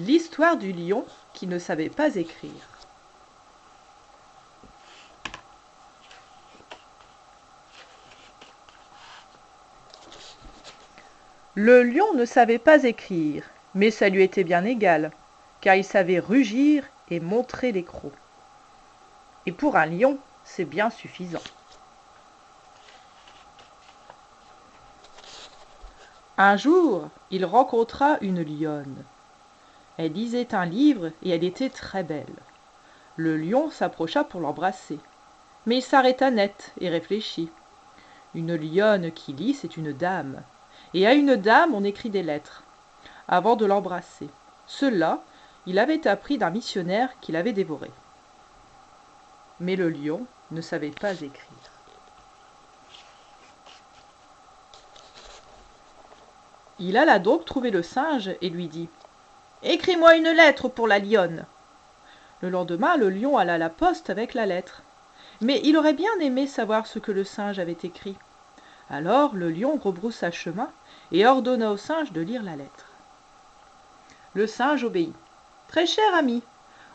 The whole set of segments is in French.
L'histoire du lion qui ne savait pas écrire. Le lion ne savait pas écrire, mais ça lui était bien égal, car il savait rugir et montrer les crocs. Et pour un lion, c'est bien suffisant. Un jour, il rencontra une lionne. Elle lisait un livre et elle était très belle. Le lion s'approcha pour l'embrasser, mais il s'arrêta net et réfléchit. Une lionne qui lit, c'est une dame, et à une dame on écrit des lettres, avant de l'embrasser. Cela, il avait appris d'un missionnaire qui l'avait dévoré. Mais le lion ne savait pas écrire. Il alla donc trouver le singe et lui dit « Écris-moi une lettre pour la lionne !» Le lendemain, le lion alla à la poste avec la lettre. Mais il aurait bien aimé savoir ce que le singe avait écrit. Alors le lion rebroussa chemin et ordonna au singe de lire la lettre. Le singe obéit. « Très cher ami,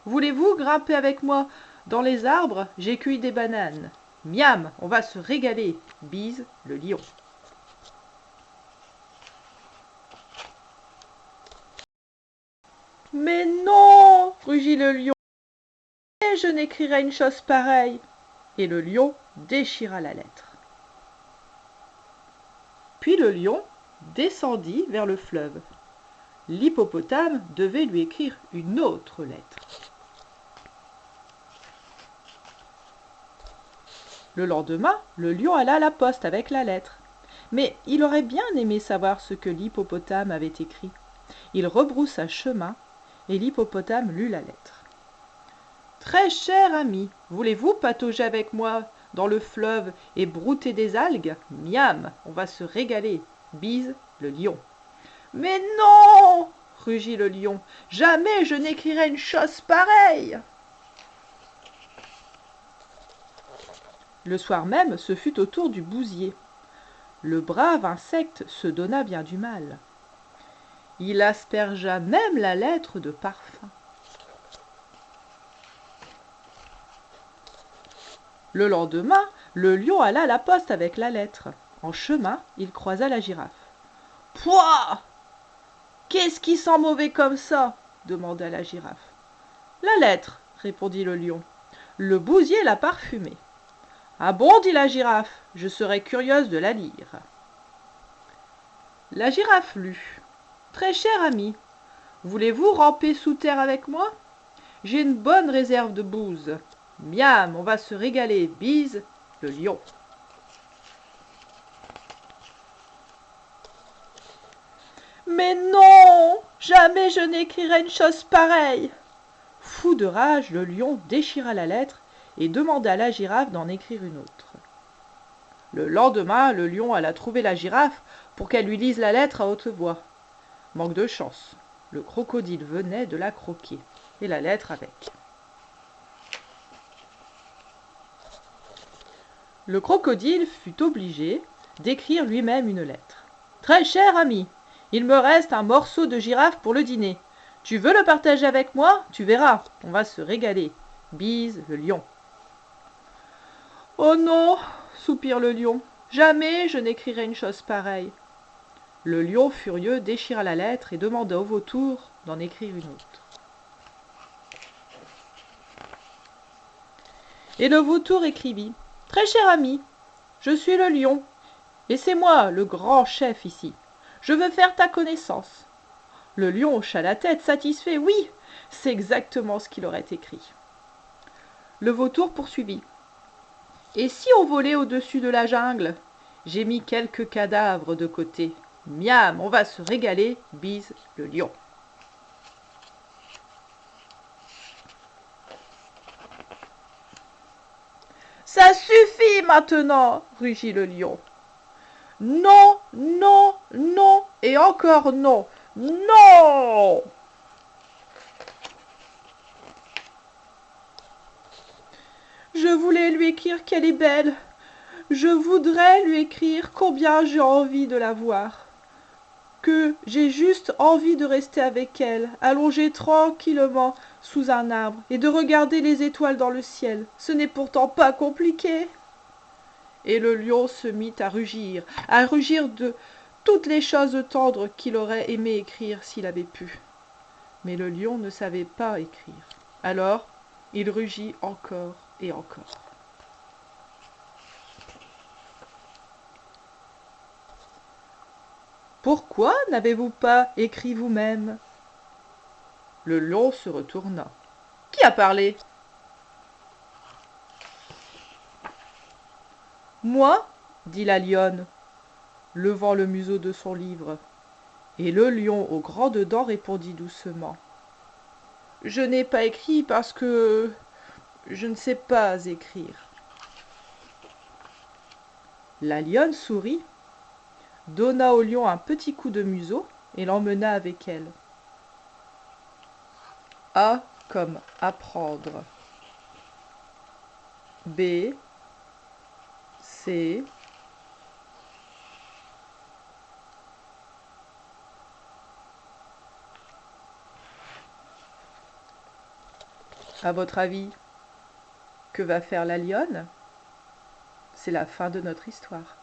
voulez-vous grimper avec moi dans les arbres? J'ai cueilli des bananes. Miam, on va se régaler. Bise le lion. » « Mais non !» rugit le lion. « Et je n'écrirai une chose pareille. » Et le lion déchira la lettre. Puis le lion descendit vers le fleuve. L'hippopotame devait lui écrire une autre lettre. Le lendemain, le lion alla à la poste avec la lettre. Mais il aurait bien aimé savoir ce que l'hippopotame avait écrit. Il rebroussa chemin et l'hippopotame lut la lettre. « Très cher ami, voulez-vous patauger avec moi dans le fleuve et brouter des algues? Miam, on va se régaler. Bise le lion. »« Mais non !» rugit le lion. « Jamais je n'écrirai une chose pareille !» Le soir même, ce fut au tour du bousier. Le brave insecte se donna bien du mal. Il aspergea même la lettre de parfum. Le lendemain, le lion alla à la poste avec la lettre. En chemin, il croisa la girafe. « Pouah! Qu'est-ce qui sent mauvais comme ça ?» demanda la girafe. « La lettre, » répondit le lion. « Le bousier l'a parfumée. »« Ah bon ?» dit la girafe, « je serais curieuse de la lire. » La girafe lut. « Très cher ami, voulez-vous ramper sous terre avec moi? J'ai une bonne réserve de bouse. Miam, on va se régaler. Bise le lion. » « Mais non! Jamais je n'écrirai une chose pareille !» Fou de rage, le lion déchira la lettre et demanda à la girafe d'en écrire une autre. Le lendemain, le lion alla trouver la girafe pour qu'elle lui lise la lettre à haute voix. Manque de chance, le crocodile venait de la croquer, et la lettre avec. Le crocodile fut obligé d'écrire lui-même une lettre. « Très cher ami, il me reste un morceau de girafe pour le dîner. Tu veux le partager avec moi? Tu verras, on va se régaler. Bise le lion. »« Oh non !» soupire le lion. « Jamais je n'écrirai une chose pareille. » Le lion furieux déchira la lettre et demanda au vautour d'en écrire une autre. Et le vautour écrivit. « Très cher ami, je suis le lion, et c'est moi le grand chef ici. Je veux faire ta connaissance. » Le lion hocha la tête, satisfait. « Oui, c'est exactement ce qu'il aurait écrit. » Le vautour poursuivit. « Et si on volait au-dessus de la jungle? J'ai mis quelques cadavres de côté. Miam, on va se régaler. Bise le lion. » « Ça suffit maintenant !» rugit le lion. « Non, non, non, et encore non, non !» Je voulais lui écrire qu'elle est belle. Je voudrais lui écrire combien j'ai envie de la voir. que j'ai juste envie de rester avec elle, allongée tranquillement sous un arbre, et de regarder les étoiles dans le ciel. Ce n'est pourtant pas compliqué. » Et le lion se mit à rugir de toutes les choses tendres qu'il aurait aimé écrire s'il avait pu. Mais le lion ne savait pas écrire. Alors, il rugit encore et encore. Pourquoi n'avez-vous pas écrit vous-même? Le lion se retourna. Qui a parlé? Moi, dit la lionne, levant le museau de son livre. Et le lion aux grandes dents répondit doucement. Je n'ai pas écrit parce que je ne sais pas écrire. La lionne sourit, donna au lion un petit coup de museau et l'emmena avec elle. A comme apprendre. B, C, à votre avis, que va faire la lionne? C'est la fin de notre histoire.